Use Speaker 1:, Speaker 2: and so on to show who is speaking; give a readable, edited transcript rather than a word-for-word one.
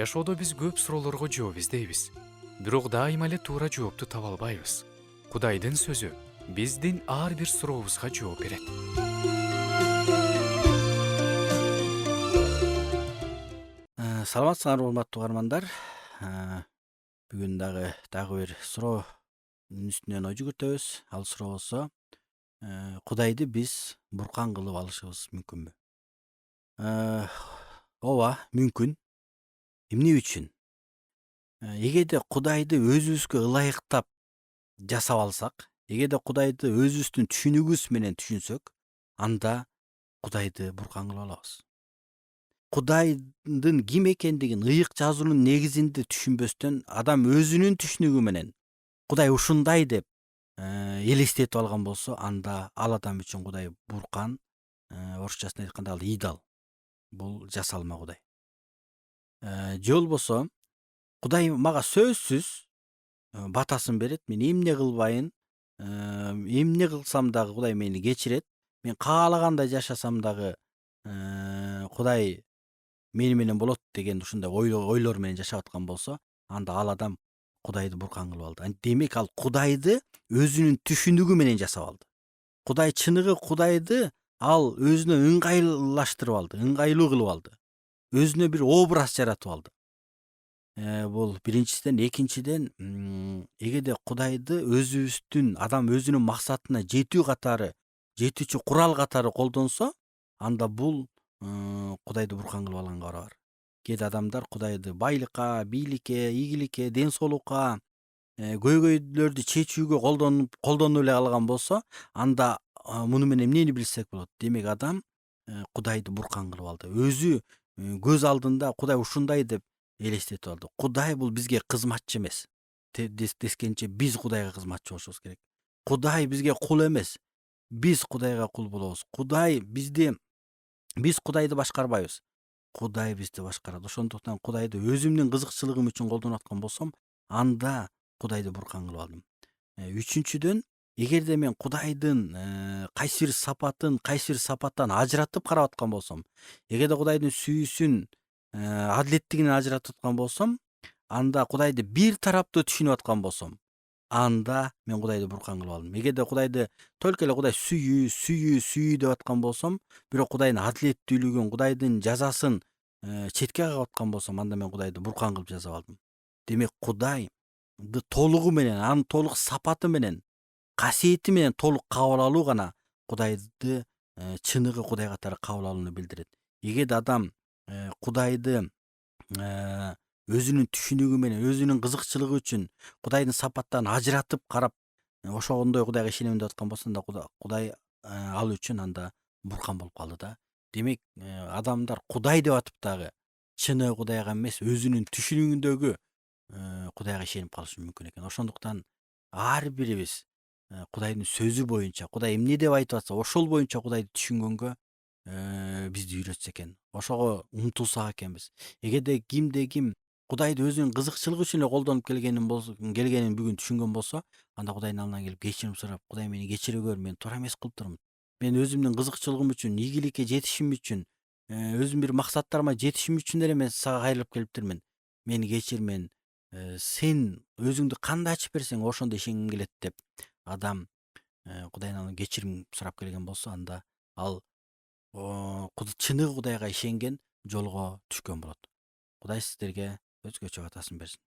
Speaker 1: Жашоодо биз көп суроолорго жооп издейбиз. Бирок дайыма эле туура жоопту таба албайбыз. Кудайдын сөзү биздин ар бир сурообузга жооп берет.
Speaker 2: Саламатсыңарбы урматтуу угармандар. Э, Бүгүн дагы бир суроонун үстүнөн ой жүгүртөбүз. Ал суроо болсо, Кудайды биз буркан кылып алышыбыз мүмкүнбү? Э, Ооба, мүмкүн. Эмне үчүн? Эгерде Кудайды өзүбүзгө ылайыктап жасап алсак, эгерде Кудайды өзүбүздүн түшүнүгүбүз менен түшүнсөк, анда Кудайды буркан кылып алабыз. Кудайдын ким экендигин ыйык жазуунун негизинде түшүнбөстөн адам өзүнүн түшүнүгү менен Кудай ушундай деп элестетип алган болсо, анда ал адам үчүн Кудай буркан, орусчасына айтканда ал идол. Бул жасалма Кудай. Же болбосо Кудай мага сөзсүз батасын берет. Мен эмне кылбайын, эмне кылсам дагы Кудай мени кечирет. Мен каалагандай жашасам дагы Кудай мени менен болот деген ушундай ойлор менен жашап аткан болсо, анда ал адам Кудайды буркан кылып алды. Демек ал Кудайды өзүнүн түшүнүгү менен жасап алды. Кудай чыныгы Кудайды ал өзүнө ыңгайлаштырып алды, ыңгайлуу кылып алды. Өзүнө бир образ жаратып алды. Бул биринчисинен, экинчиден, эгерде Кудайды адам өзүнүн максатына жетүүчү курал катары колдонсо, анда бул Кудайды буркан кылып алганга барабар. Кээде адамдар Кудайды байлыкка, бийликке, ийгиликке, ден соолукка, көйгөйлөрдү чечүүгө колдонуп эле алган болсо, анда муну менен эмнени билсек болот? Демек адам Кудайды буркан кылып алды. Өзү көз алдында Кудай ушундай деп элестетип алды. Кудай бул бизге кызматчы эмес. Дескенче биз Кудайга кызматчы болушубуз керек. Кудай бизге кул эмес. Биз Кудайга кул болобуз. Биз Кудайды башкарбайбыз. Кудай бизди башкарат. Ошондуктан Кудайды өзүмдүн кызыкчылыгым үчүн колдонуп аткан болсом, анда Кудайды буркан кылып алдым. Үчүнчүдөн, эгерде мен Кудайдын кайсы бир сапаттан ажыратып карап аткан болсом, эгерде Кудайдын сүйүүсүн, адилеттигинен ажыратып аткан болсом, анда Кудайды бир тараптуу түшүнүп аткан болсом, анда мен Кудайды буркан кылып алдым. Эгерде Кудайды только эле Кудай сүйүү деп аткан болсом, бирок Кудайдын адилеттүүлүгүн, Кудайдын жазасын четке кагып аткан болсом, анда мен Кудайды буркан кылып жасап алдым. Демек Кудайды толугу менен, анын толук сапаты менен, касиети менен толук кабыл алуу гана Кудайды чыныгы Кудай катары кабыл алууну билдирет. Эгерде адам Кудайды өзүнүн түшүнүгү менен, өзүнүн кызыкчылыгы үчүн Кудайдын сапаттарын ажыратып карап, ошондой Кудайга ишенем деп аткан болсо, анда Кудай ал үчүн анда буркан болуп калды да. Демек адамдар Кудай деп атып дагы чыныгы Кудайга эмес, өзүнүн түшүнүгүндөгү Кудайга ишенип калышы мүмкүн экен. Ошондуктан ар бирибиз Кудайдын сөзү боюнча, Кудай эмне деп айтып атса, ошол боюнча Кудайды түшүнгөнгө бизди үйрөтсө экен. Ошого умтулсак экенбиз. Эгерде кимде ким Кудайды өзүнүн кызыкчылыгы үчүн эле колдонуп келгенин бүгүн түшүнгөн болсо, анда Кудайдын алдына келип кечирим сурап, Кудай мени кечире көр, мен туура эмес кылыптырмын. Мен өзүмдүн кызыкчылыгым үчүн, ийгиликке жетишим үчүн, өзүм бир максаттарыма жетишим үчүн эле мен сага кайрылып келиптирмин. Мени кечир, сен өзүңдү кандай ачып берсең, ошондо ишенгим келет деп адам Кудайдын алдына кечирим сурап келген болсо, анда ал чыныгы Кудайга ишенген жолго түшкөн болот. Кудай сиздерге өзгөчө батасын берсин.